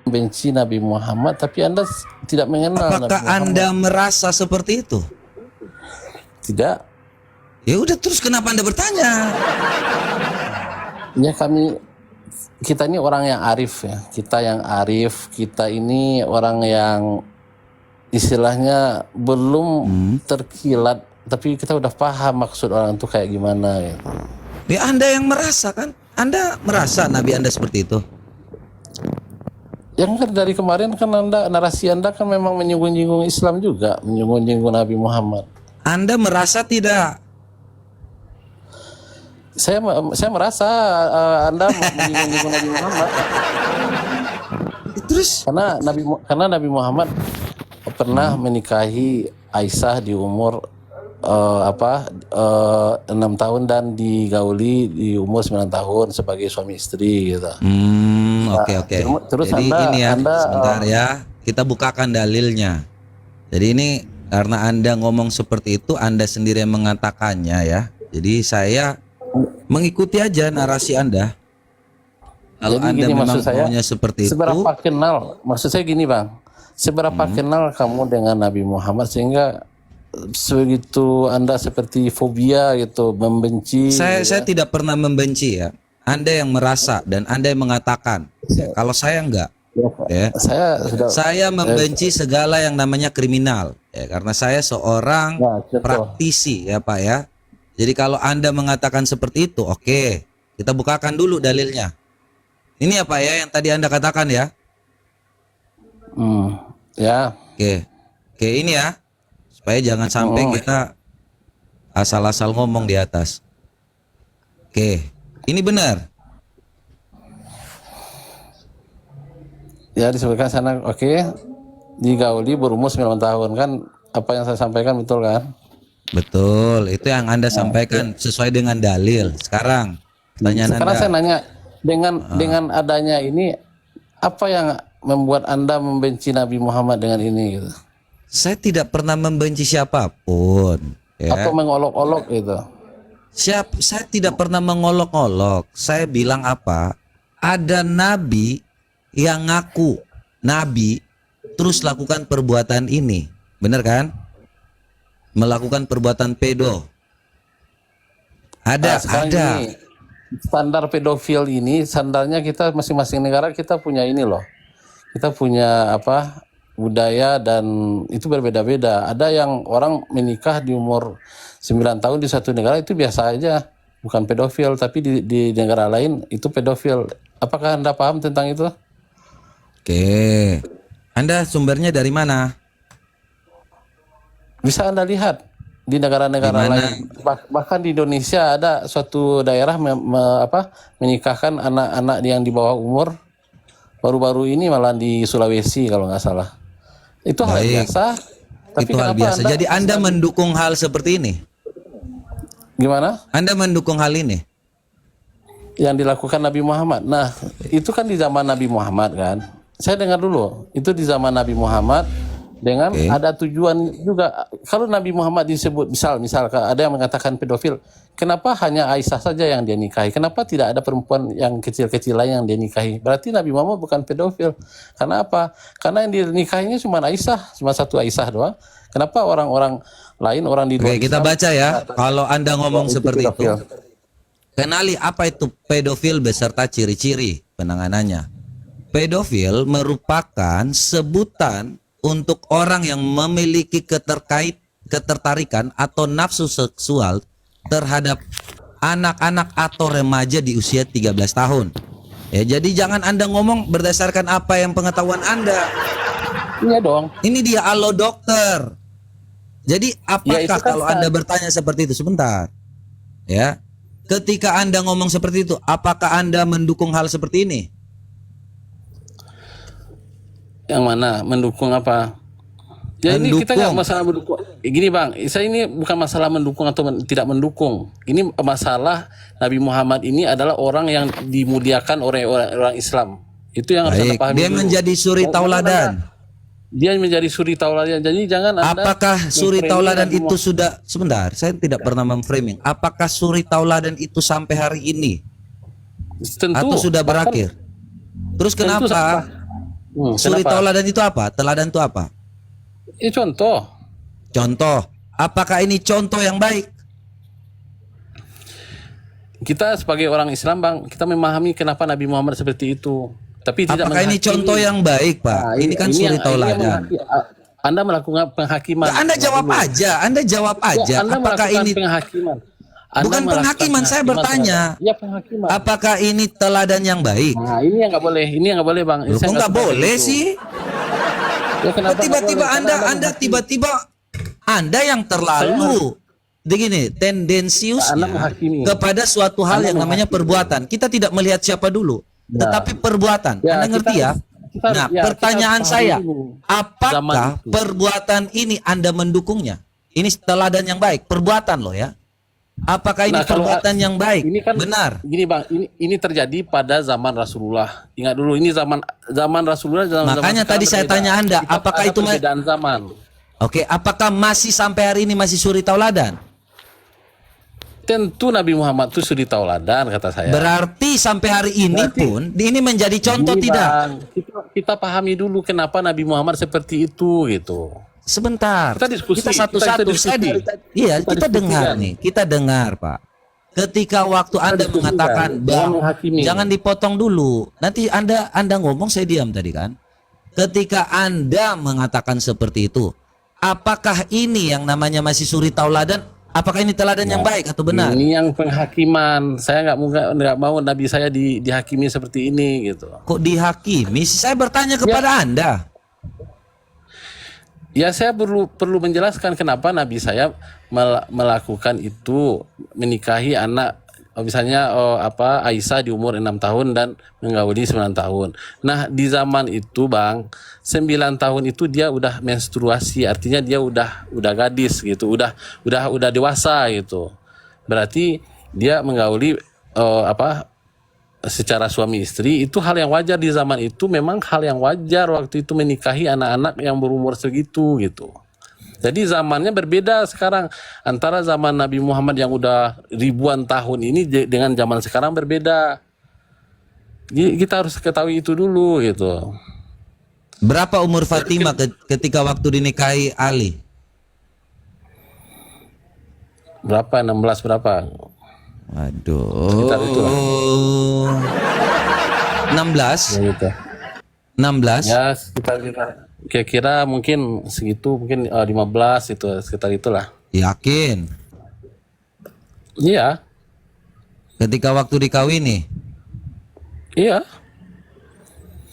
membenci Nabi Muhammad, tapi Anda tidak mengenal Nabi Apakah Muhammad. Anda merasa seperti itu? Tidak. Ya udah, terus kenapa Anda bertanya? Ya kita ini orang yang arif ya. Kita yang arif, kita ini orang yang istilahnya belum terkilat, tapi kita udah paham maksud orang itu kayak gimana gitu. Ya Anda yang merasa kan? Anda merasa Nabi Anda seperti itu? Yang kan dari kemarin kan narasi Anda kan memang menyinggung-nyinggung Islam juga, menyinggung-nyinggung Nabi Muhammad. Anda merasa tidak? Saya merasa Anda menyinggung-nyinggung Nabi Muhammad. Terus? Karena Nabi Muhammad pernah menikahi Aisyah di umur 6 tahun dan digauli di umur 9 tahun sebagai suami istri gitu. Oke. Terus Jadi Anda, ini ya, Anda sebentar ya, kita bukakan dalilnya. Jadi ini karena Anda ngomong seperti itu, Anda sendiri yang mengatakannya ya. Jadi saya mengikuti aja narasi Anda. Kalau jadi Anda gini, memang maksud saya, maunya seperti seberapa itu, kenal, maksud saya gini Bang, seberapa kenal kamu dengan Nabi Muhammad sehingga sebegitu Anda seperti fobia gitu, membenci. saya tidak pernah membenci ya. Anda yang merasa dan Anda yang mengatakan. Ya, kalau saya enggak. Ya. Saya membenci segala yang namanya kriminal. Ya, karena saya seorang praktisi ya Pak ya. Jadi kalau Anda mengatakan seperti itu, oke, kita bukakan dulu dalilnya. Ini ya Pak ya yang tadi Anda katakan ya. Ya. Oke ini ya. Supaya jangan sampai kita asal-asal ngomong di atas. Oke, ini benar. Ya disebutkan sana, digauli berumur 9 tahun kan, apa yang saya sampaikan betul kan? Betul, itu yang Anda sampaikan sesuai dengan dalil. Sekarang pertanyaan Sekarang Anda. saya nanya, dengan adanya ini, apa yang membuat Anda membenci Nabi Muhammad dengan ini gitu? Saya tidak pernah membenci siapapun ya. Atau mengolok-olok gitu? Saya tidak pernah mengolok-olok. Saya bilang apa? Ada nabi yang ngaku nabi terus lakukan perbuatan ini. Benar kan? Melakukan perbuatan pedo. Ada. Ini, standar pedofil ini, standarnya kita masing-masing negara kita punya ini loh. Kita punya budaya dan itu berbeda-beda. Ada yang orang menikah di umur 9 tahun di satu negara itu biasa aja, bukan pedofil, tapi di negara lain itu pedofil. Apakah Anda paham tentang itu? Oke. Anda sumbernya dari mana? Bisa Anda lihat di negara-negara lain. Bahkan di Indonesia ada suatu daerah menikahkan anak-anak yang di bawah umur. Baru-baru ini malah di Sulawesi kalau nggak salah. Itu hal biasa. Tapi itu hal biasa. Jadi Anda mendukung hal seperti ini? Gimana? Anda mendukung hal ini? Yang dilakukan Nabi Muhammad. Nah, itu kan di zaman Nabi Muhammad kan. Saya dengar dulu. Itu di zaman Nabi Muhammad dengan ada tujuan juga. Kalau Nabi Muhammad disebut misal ada yang mengatakan pedofil, kenapa hanya Aisyah saja yang dia nikahi? Kenapa tidak ada perempuan yang kecil-kecil lain yang dia nikahi? Berarti Nabi Muhammad bukan pedofil. Karena apa? Karena yang dinikahinya cuma Aisyah, cuma satu Aisyah doang. Kenapa orang-orang lain, orang di luar kita baca ya. Kalau Anda ngomong seperti itu, kenali apa itu pedofil beserta ciri-ciri penanganannya. Pedofil merupakan sebutan untuk orang yang memiliki ketertarikan atau nafsu seksual terhadap anak-anak atau remaja di usia 13 tahun. Ya, jadi jangan Anda ngomong berdasarkan apa yang pengetahuan Anda. Iya dong. Ini dia alo dokter. Jadi apakah kalau Anda bertanya seperti itu sebentar? Ya. Ketika Anda ngomong seperti itu, apakah Anda mendukung hal seperti ini? Yang mana? Mendukung apa? Ya ini kita nggak masalah mendukung. Gini Bang, saya ini bukan masalah mendukung atau tidak mendukung. Ini masalah Nabi Muhammad ini adalah orang yang dimuliakan oleh orang Islam. Itu yang harus Anda pahami. Dia menjadi suri tauladan. Dia menjadi suri tauladan. Jadi jangan Anda. Apakah suri tauladan itu sudah sebentar? Saya tidak pernah memframing. Apakah suri tauladan itu sampai hari ini? Tentu. Atau sudah berakhir? Terus kenapa? Suri Kenapa? tauladan itu apa? Teladan itu apa? Ini contoh. Contoh. Apakah ini contoh yang baik? Kita sebagai orang Islam, Bang, kita memahami kenapa Nabi Muhammad seperti itu. Tapi tidak Apakah ini menghakimi. contoh yang baik, Pak? Nah, Ini kan suri tauladan. Anda melakukan penghakiman. Ya, Anda jawab aja. Anda jawab aja. Anda Apakah melakukan ini penghakiman. Anda bukan melakukan penghakiman? Saya bertanya. Ya, penghakiman. Apakah ini teladan yang baik? Nah, ini yang nggak boleh. Ini yang nggak boleh, Bang. Loh, Saya kok nggak suka boleh itu. sih? Ya, kenapa nggak Tiba-tiba boleh? Anda Karena tiba-tiba Anda yang terlalu begini Anda tendensiusnya menghakimi. kepada suatu hal Anda yang namanya perbuatan. Kita tidak melihat siapa dulu, Nah. tetapi perbuatan. Ya, Anda ngerti ya? Nah, ya, pertanyaan kita saya, pahami dulu zaman apakah itu. perbuatan ini Anda mendukungnya? Ini teladan yang baik, perbuatan loh ya. Apakah ini Nah, kalau perbuatan yang baik? Ini kan Benar. Gini, Bang, ini terjadi pada zaman Rasulullah. Ingat dulu, ini zaman Rasulullah. Makanya tadi saya tanya Anda, apakah itu perbedaan zaman? Oke, apakah masih sampai hari ini masih suri tauladan? Tentu Nabi Muhammad itu suri tauladan, kata saya. Berarti sampai hari ini pun ini menjadi contoh Gini, tidak? Bang, kita pahami dulu kenapa Nabi Muhammad seperti itu gitu. Sebentar. Kita diskusi, Kita satu-satu. kita diskusi. Iya, kita diskusikan. dengar nih. Kita dengar, Pak. Ketika waktu Anda diskusikan. mengatakan Jangan menghakimi. jangan dipotong dulu. Nanti Anda ngomong saya diam tadi kan. Ketika Anda mengatakan seperti itu, apakah ini yang namanya masih suri tauladan? Apakah ini teladan yang baik atau benar? Ini yang penghakiman. Saya nggak mau Nabi saya dihakimi seperti ini gitu. Kok dihakimi? Saya bertanya kepada Anda. Ya, saya perlu menjelaskan kenapa Nabi saya melakukan itu, menikahi anak misalnya Aisyah di umur 6 tahun dan menggauli 9 tahun. Nah, di zaman itu, Bang, 9 tahun itu dia udah menstruasi, artinya dia udah gadis gitu, udah dewasa gitu. Berarti dia menggauli secara suami istri itu hal yang wajar di zaman itu, memang hal yang wajar waktu itu menikahi anak-anak yang berumur segitu gitu. Jadi zamannya berbeda sekarang, antara zaman Nabi Muhammad yang udah ribuan tahun ini dengan zaman sekarang berbeda. Jadi kita harus ketahui itu dulu gitu. Berapa umur Fatimah ketika waktu dinikahi Ali? Berapa? 16 berapa? Aduh. Sekitar itu lah. 16? Ya gitu. 16? Ya sekitar kira-kira mungkin segitu, mungkin 15 itu, sekitar itulah. Yakin? Iya. Ketika waktu dikawini? Iya.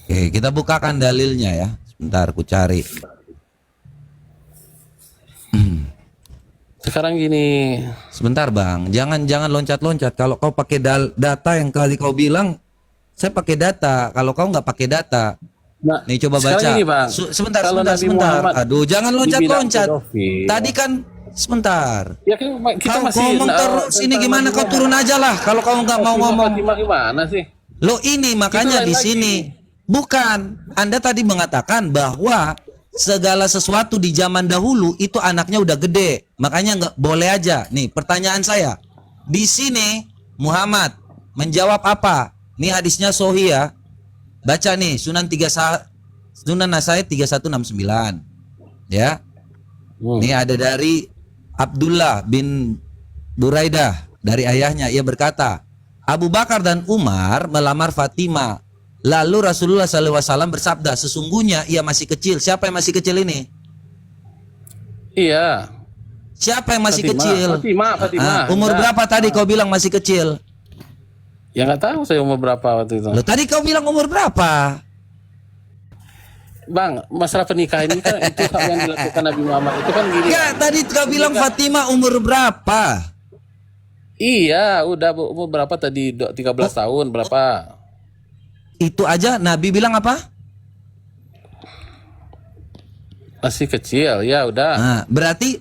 Oke, kita bukakan dalilnya ya. Sebentar, aku cari. Sekarang gini, Sebentar bang, jangan loncat-loncat. Kalau kau pakai data yang kali kau bilang, saya pakai data. Kalau kau nggak pakai data, nah, nih coba baca. sekarang gini, Bang. Sebentar. Kalau Nabi Muhammad Aduh, jangan dibilang loncat-loncat. pedofil. Tadi kan sebentar. Ya kan kita Kau masih ngomong terus ini tentang gimana? Nabi Kau Muhammad. turun aja lah. Kalau kau nggak mau ngomong. Fatimah gimana sih? Lo ini makanya Itu di lain sini bukan. Anda tadi mengatakan bahwa segala sesuatu di zaman dahulu itu anaknya udah gede, makanya nggak boleh aja. Nih pertanyaan saya di sini Muhammad menjawab apa? Nih hadisnya Sahih ya. Baca nih Sunan Nasai 3169 ya. Nih ada dari Abdullah bin Buraidah dari ayahnya, ia berkata, Abu Bakar dan Umar melamar Fatimah. Lalu Rasulullah SAW bersabda, sesungguhnya ia masih kecil. Siapa yang masih kecil ini? Iya. Siapa yang masih Fatimah. kecil? Fatimah. Umur Enggak. berapa tadi kau bilang masih kecil? Ya nggak tahu saya umur berapa waktu itu. Loh, tadi kau bilang umur berapa? Bang, masalah pernikahan ini kan itu hal yang dilakukan Nabi Muhammad itu kan gini. Enggak, tadi kau bilang Fatimah umur berapa? Iya, udah umur berapa tadi? 13 tahun berapa? Itu aja Nabi bilang apa? Masih kecil, ya udah. Nah, berarti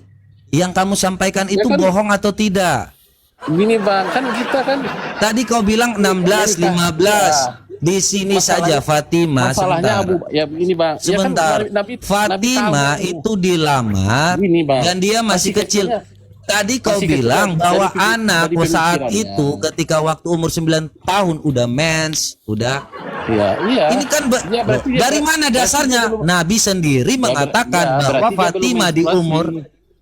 yang kamu sampaikan itu kan- bohong atau tidak? Gini Bang, kan kita kan Tadi kau bilang 16, 15. Di sini saja Fatimah masalahnya sebentar. ya begini Bang. Sebentar, Ya kan, Nabi Fatimah tahu. itu dilamar Gini, Bang. dan dia masih kecil. kecilnya. Tadi kau Masih bilang kecil, bahwa dari anak saat pemikirannya. itu ketika waktu umur 9 tahun udah mens, udah. Iya, iya. Ini kan Ya, berarti dia- dari mana berarti dasarnya? dia belum- Nabi sendiri mengatakan ya, bahwa berarti dia belum Fatimah di menstruasi. umur.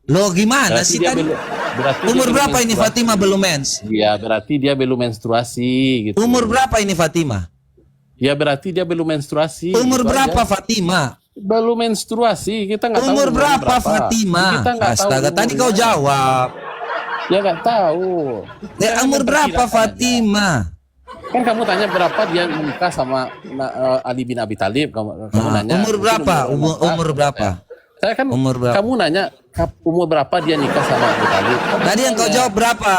Loh gimana Berarti sih dia tadi? berarti dia Umur belum berapa ini menstruasi. Fatimah belum mens? Iya, berarti dia belum menstruasi gitu. Umur berapa ini Fatimah? Ya berarti dia belum menstruasi. Umur gitu berapa aja. Fatimah? Belum menstruasi. Kita nggak tahu Umur berapa Fatimah? Kita nggak tahu Astaga, tadi umurnya. kau jawab. Ya nggak tahu. Umur berapa memperkirakan aja. Fatimah? Kan kamu tanya berapa dia menikah sama Ali bin Abi Thalib. Kamu nanya. Umur mungkin berapa? Umur berapa? Saya kan Umur berapa? kamu nanya umur berapa dia nikah sama Abu Talib. Tadi yang kau jawab berapa?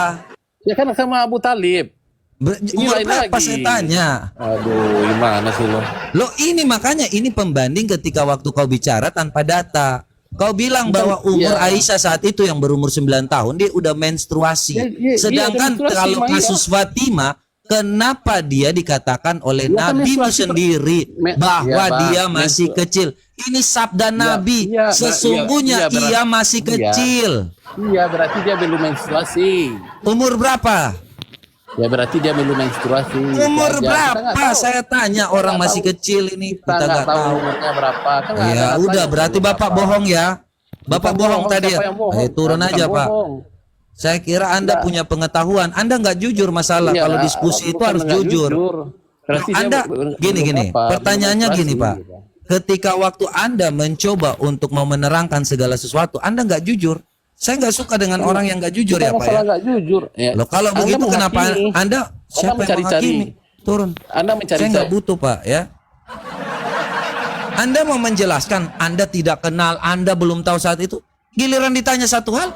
Ya kan sama Abu Talib. Umur lain berapa lagi. saya tanya? Aduh, gimana sih lo? Loh ini makanya ini pembanding ketika waktu kau bicara tanpa data. Kau bilang bahwa umur Iya. Aisyah saat itu yang berumur 9 tahun dia udah menstruasi. Iya, Sedangkan menstruasi, kalau Maya. kasus Fatimah, kenapa dia dikatakan oleh Ya, kan Nabi menstruasi sendiri bahwa Iya, Bang. dia masih kecil? Ini sabda Nabi. iya, Sesungguhnya iya, ia masih iya. kecil. Iya, berarti dia belum menstruasi. Umur berapa? Ya berarti dia belum menstruasi. Umur Itu aja. Kita nggak berapa? tahu. Saya tanya Kita orang nggak masih tahu. kecil ini. Kita nggak tahu tahu. umurnya berapa. Kan nggak ada Ya datanya udah berarti umur Bapak berapa. bohong ya. Bapak Bukan bohong tadi siapa ya. yang bohong? Turun Bukan aja Pak. bohong. Saya kira Anda punya pengetahuan. Anda nggak jujur masalah. Iya, Kalau diskusi itu bukan harus nggak jujur. Berarti dia Anda belum gini. apa, Pertanyaannya belum gini Pak. menstruasi, gitu. Ketika waktu Anda mencoba untuk mau menerangkan segala sesuatu, Anda nggak jujur. Saya nggak suka dengan orang yang nggak jujur Bukan ya Pak ya. masalah nggak jujur. Ya. Loh kalau Anda begitu kenapa menghakimi. Anda siapa yang mencari-cari. menghakimi? Turun. Anda mencari Saya nggak butuh Pak ya. Anda mau menjelaskan Anda tidak kenal, Anda belum tahu saat itu. Giliran ditanya satu hal,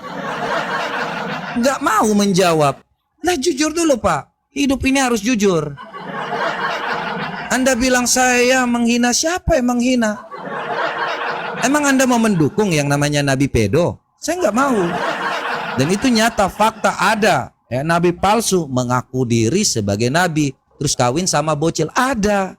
nggak mau menjawab. Nah jujur dulu Pak, hidup ini harus jujur. Anda bilang saya menghina, siapa yang menghina? Emang Anda mau mendukung yang namanya Nabi pedo? Saya nggak mau. Dan itu nyata, fakta ada. Ya, Nabi palsu mengaku diri sebagai Nabi, terus kawin sama bocil, ada.